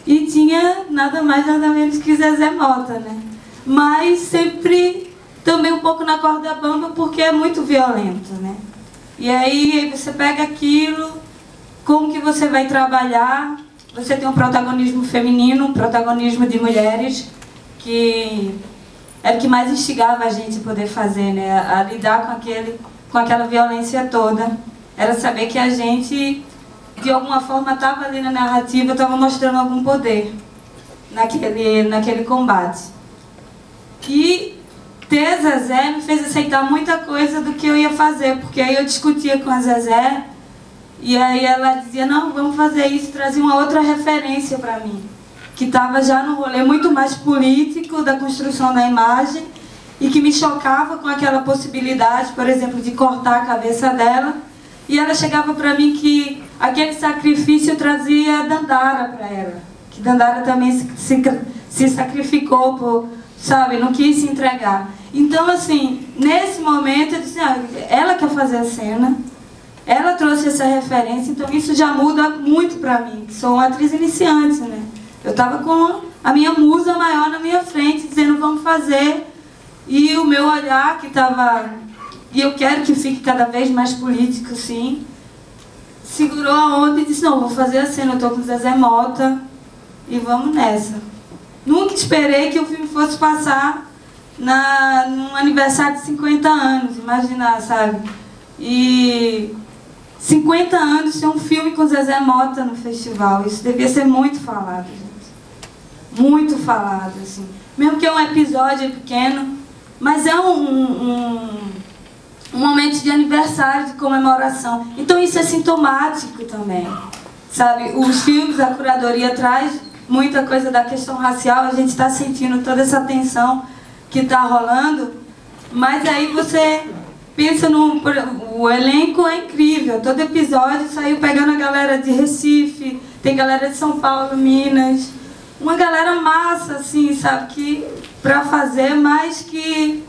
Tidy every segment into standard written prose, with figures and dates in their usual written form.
e tinha nada mais, nada menos que Zezé Mota, né? Mas sempre também um pouco na corda bamba, porque é muito violento, né? E aí você pega aquilo, como que você vai trabalhar? Você tem um protagonismo feminino, um protagonismo de mulheres, que era o que mais instigava a gente a poder fazer, né? A lidar com aquela violência toda. Era saber que a gente, de alguma forma, estava ali na narrativa, estava mostrando algum poder naquele combate. E ter Zezé me fez aceitar muita coisa do que eu ia fazer, porque aí eu discutia com a Zezé, e aí ela dizia, não, vamos fazer isso, trazia uma outra referência para mim, que estava já no rolê muito mais político da construção da imagem, e que me chocava com aquela possibilidade, por exemplo, de cortar a cabeça dela, e ela chegava para mim que aquele sacrifício trazia Dandara para ela, que Dandara também se sacrificou por, sabe, não quis se entregar. Então, assim, nesse momento eu disse, ela quer fazer a cena, ela trouxe essa referência, então isso já muda muito para mim, que sou uma atriz iniciante, né? Eu estava com a minha musa maior na minha frente, dizendo, vamos fazer, e o meu olhar que estava, e eu quero que fique cada vez mais político, sim, segurou a onda e disse, não, vou fazer a cena, eu estou com o Zezé Mota, e vamos nessa. Nunca esperei que o filme fosse passar num aniversário de 50 anos, imaginar, sabe? E 50 anos ter um filme com Zezé Mota no festival, isso devia ser muito falado, gente. Muito falado, assim. Mesmo que é um episódio pequeno, mas é um momento de aniversário, de comemoração. Então isso é sintomático também, sabe? Os filmes, a curadoria traz muita coisa da questão racial, a gente está sentindo toda essa tensão que está rolando, mas aí você pensa o elenco é incrível, todo episódio saiu pegando a galera de Recife, tem galera de São Paulo, Minas, uma galera massa, assim, sabe, que para fazer, mais que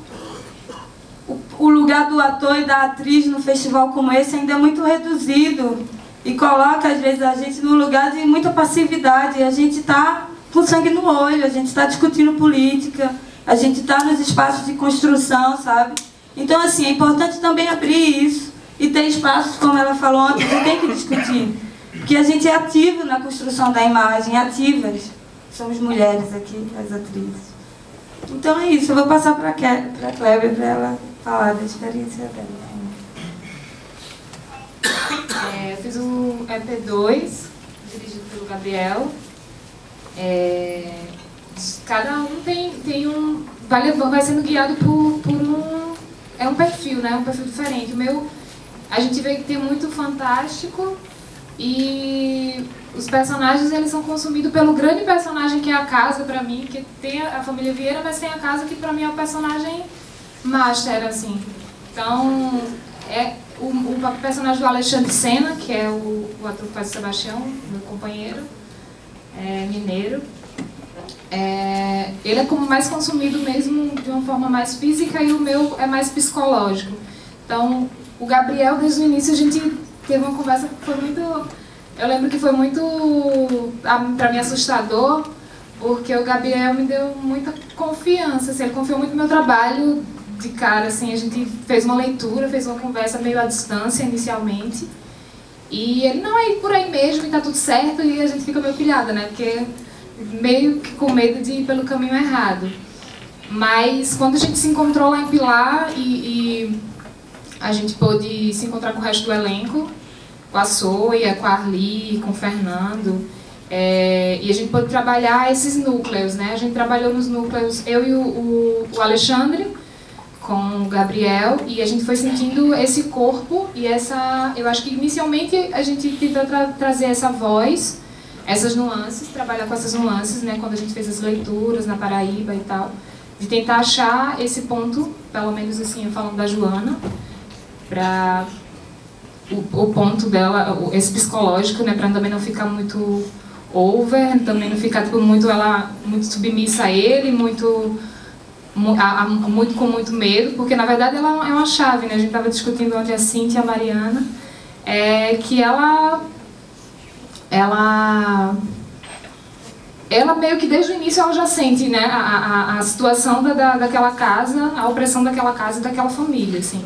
o lugar do ator e da atriz no festival como esse ainda é muito reduzido e coloca às vezes a gente num lugar de muita passividade, e a gente está com sangue no olho, a gente está discutindo política, a gente está nos espaços de construção, sabe? Então, assim, é importante também abrir isso e ter espaços, como ela falou ontem, que tem que discutir. Porque a gente é ativo na construção da imagem, ativas. Somos mulheres aqui, as atrizes. Então é isso, eu vou passar para a Kleber para ela falar da experiência dela. Eu fiz o EP2, dirigido pelo Gabriel. Cada um tem um... vai sendo guiado por um... É um perfil, né? Um perfil diferente. O meu, a gente vê que tem muito fantástico e os personagens, eles são consumidos pelo grande personagem que é a Casa, pra mim, que tem a família Vieira, mas tem a Casa que pra mim é o personagem master, assim. Então, o personagem do Alexandre Sena, que é o ator que faz o Sebastião, meu companheiro, mineiro. Ele é como mais consumido mesmo de uma forma mais física e o meu é mais psicológico. Então, o Gabriel, desde o início, a gente teve uma conversa que foi muito... Eu lembro que foi muito, para mim, assustador, porque o Gabriel me deu muita confiança, assim, ele confiou muito no meu trabalho de cara, assim, a gente fez uma leitura, fez uma conversa meio à distância, inicialmente, e ele, não, é por aí mesmo, e tá tudo certo, e a gente fica meio pilhada, né, porque meio que com medo de ir pelo caminho errado. Mas quando a gente se encontrou lá em Pilar e a gente pôde se encontrar com o resto do elenco, com a Soia, com a Arli, com o Fernando, e a gente pôde trabalhar esses núcleos, né? A gente trabalhou nos núcleos, eu e o Alexandre, com o Gabriel, e a gente foi sentindo esse corpo e essa... Eu acho que inicialmente a gente tentou trazer essa voz, essas nuances, trabalhar com essas nuances, né, quando a gente fez as leituras na Paraíba e tal, de tentar achar esse ponto, pelo menos assim, falando da Joana, para o ponto dela, esse psicológico, né, para também não ficar muito over, também não ficar tipo, muito submissa a ele, muito com muito medo, porque na verdade ela é uma chave, né, a gente estava discutindo onde a Cíntia e a Mariana, ela meio que desde o início ela já sente, né, a situação daquela casa, a opressão daquela casa e daquela família, assim.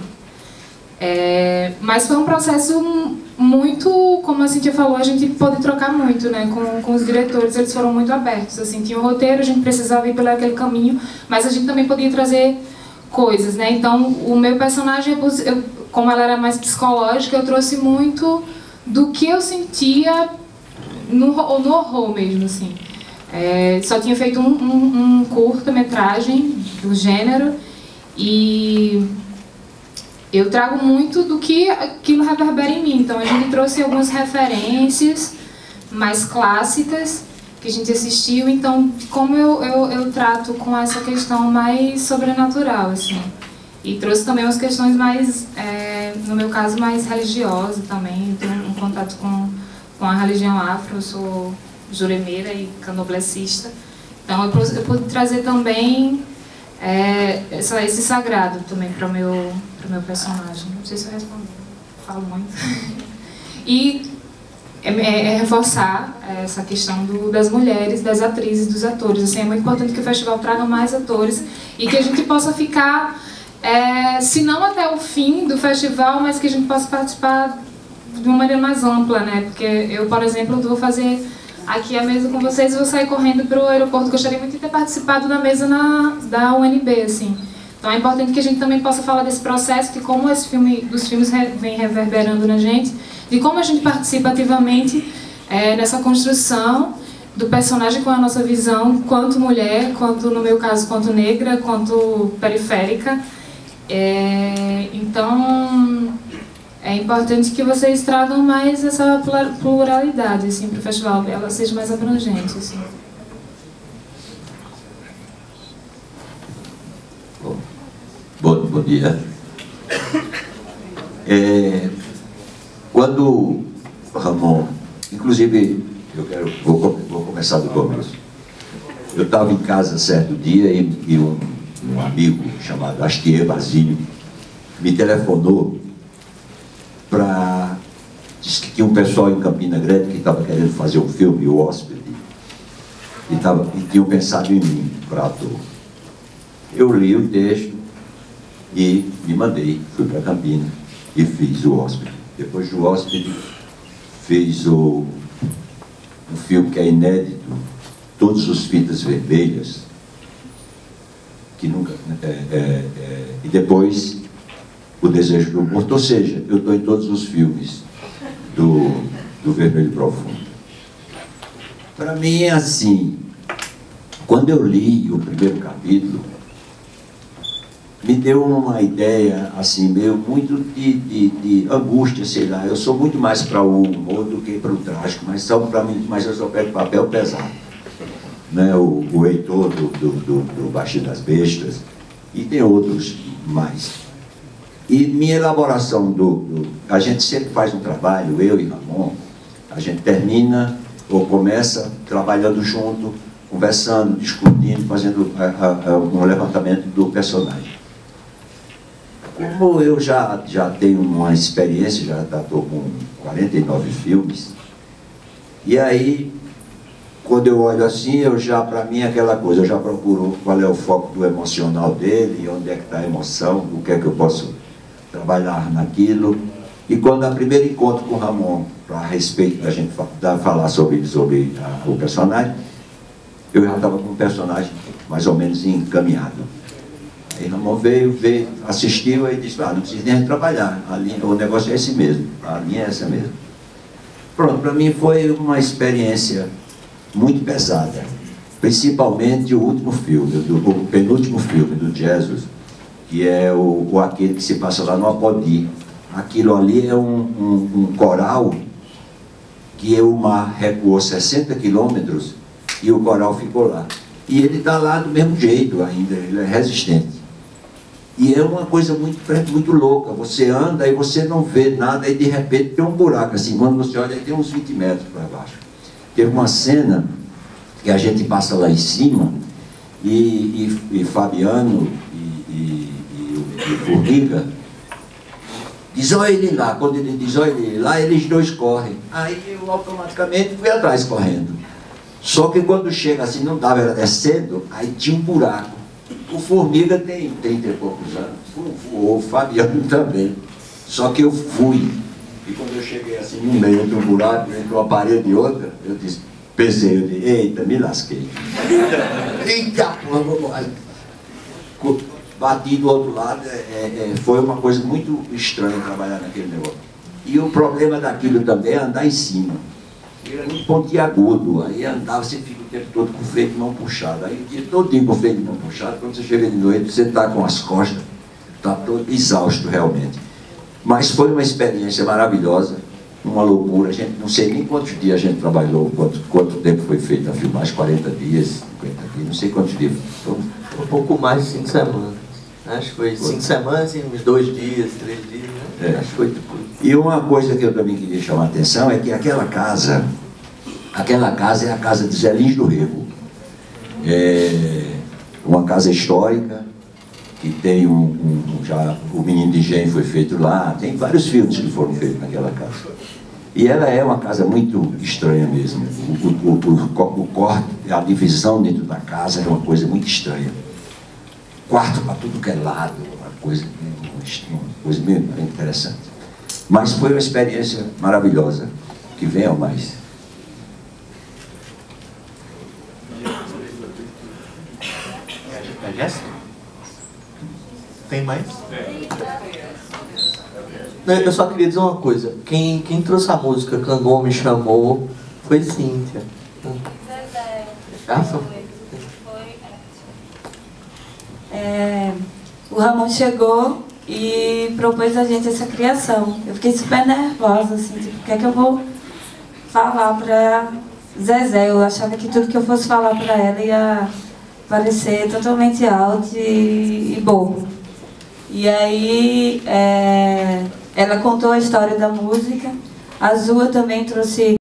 Mas foi um processo muito, como a Cíntia falou, a gente pôde trocar muito, né, com os diretores, eles foram muito abertos, assim, tinha um roteiro, a gente precisava ir por aquele caminho, mas a gente também podia trazer coisas, né, então o meu personagem, como ela era mais psicológica, eu trouxe muito do que eu sentia no horror mesmo, assim. Só tinha feito um curta-metragem do gênero e eu trago muito do que aquilo reverbera em mim. Então a gente trouxe algumas referências mais clássicas que a gente assistiu. Então como eu trato com essa questão mais sobrenatural, assim. E trouxe também umas questões mais, no meu caso, mais religiosas também. Eu tenho um contato com a religião afro, eu sou juremeira e candomblessista. Então eu pude trazer também esse sagrado também para o meu personagem. Não sei se eu respondi, falo muito. E reforçar essa questão das mulheres, das atrizes, dos atores. Assim, é muito importante que o festival traga mais atores e que a gente possa ficar, se não até o fim do festival, mas que a gente possa participar de uma maneira mais ampla, né? Porque eu, por exemplo, vou fazer aqui a mesa com vocês e vou sair correndo para o aeroporto. Gostaria muito de ter participado da mesa da UNB, assim. Então é importante que a gente também possa falar desse processo, de como dos filmes vem reverberando na gente, de como a gente participa ativamente nessa construção do personagem com a nossa visão, quanto mulher, quanto, no meu caso, quanto negra, quanto periférica. Então é importante que vocês tragam mais essa pluralidade, assim, para o festival, ela seja mais abrangente, assim. Bom dia. Quando Ramon, inclusive, vou começar do começo. Eu estava em casa certo dia e um amigo chamado Astier Basílio me telefonou disse que tinha um pessoal em Campina Grande que estava querendo fazer um filme, O Hóspede, e tinham pensado em mim para ator. Eu li o texto e me mandei, fui para Campina e fiz O Hóspede. Depois do Hóspede, fiz um filme que é inédito, Todos os Fitas Vermelhas, que nunca... e depois O Desejo do Morto, ou seja, eu estou em todos os filmes do Vermelho Profundo. Para mim é assim, quando eu li o primeiro capítulo, me deu uma ideia, assim, meio muito de angústia, sei lá. Eu sou muito mais para o humor do que para o trágico, mas eu só pego papel pesado. Né? O Heitor do Baixinho das Bestas, e tem outros mais. E minha elaboração a gente sempre faz um trabalho, eu e Ramon, a gente termina ou começa trabalhando junto, conversando, discutindo, fazendo um levantamento do personagem. Como eu já tenho uma experiência, já estou com 49 filmes, e aí, quando eu olho assim, para mim é aquela coisa, eu já procuro qual é o foco do emocional dele, onde é que está a emoção, o que é que eu posso trabalhar naquilo. E quando a primeiro encontro com o Ramon, a respeito da gente falar sobre o personagem, eu já estava com o personagem mais ou menos encaminhado. Aí Ramon veio, assistiu e disse, não precisa nem trabalhar, o negócio é esse mesmo, a linha é essa mesmo. Pronto, para mim foi uma experiência muito pesada, principalmente o último filme, o penúltimo filme do Jesus, que é aquele que se passa lá no Apodi. Aquilo ali é um coral que o mar recuou 60 quilômetros e o coral ficou lá. E ele está lá do mesmo jeito ainda, ele é resistente. E é uma coisa muito louca, você anda e você não vê nada e de repente tem um buraco assim, quando você olha tem uns 20 metros para baixo. Teve uma cena que a gente passa lá em cima e Fabiano e Formiga diz, olha ele lá. Quando ele diz, olha ele lá, eles dois correm. Aí eu automaticamente fui atrás correndo. Só que quando chega assim, não dava, era descendo, aí tinha um buraco. O Formiga tem 30 e poucos anos, o Fabiano também. Só que eu fui. E quando eu cheguei assim no meio de um buraco, entre uma parede e outra, eu disse, pensei, eu disse, eita, me lasquei. Eita, porra, bati do outro lado, foi uma coisa muito estranha trabalhar naquele negócio. E o problema daquilo também é andar em cima. Era muito pontiagudo, aí andava, você fica o tempo todo com o freio de mão puxado. Aí o dia todinho com o freio de mão puxado, quando você chega de noite, você está com as costas, está todo exausto realmente. Mas foi uma experiência maravilhosa, uma loucura. A gente não sei nem quantos dias a gente trabalhou, quanto tempo foi feita a filmagem, 40 dias, 50 dias, não sei quantos dias. Então, um pouco mais de 5 semanas. Acho que foi 5 semanas e uns 2 dias, 3 dias, né? Acho que foi tipo... E uma coisa que eu também queria chamar a atenção é que aquela casa é a casa de Zé Lins do Rego. É uma casa histórica, que tem já o Menino de Engenho foi feito lá, tem vários filmes que foram feitos naquela casa. E ela é uma casa muito estranha mesmo. O corte, a divisão dentro da casa é uma coisa muito estranha. Quarto para tudo que é lado, uma coisa meio interessante. Mas foi uma experiência maravilhosa. Que venham mais. É Jéssica? Tem mais? Eu só queria dizer uma coisa. Quem trouxe a música Cangô Me Chamou foi Cíntia. O Ramon chegou e propôs a gente essa criação. Eu fiquei super nervosa, assim, tipo, o que é que eu vou falar pra Zezé? Eu achava que tudo que eu fosse falar pra ela ia parecer totalmente alto e bobo. E aí, ela contou a história da música. A Zua também trouxe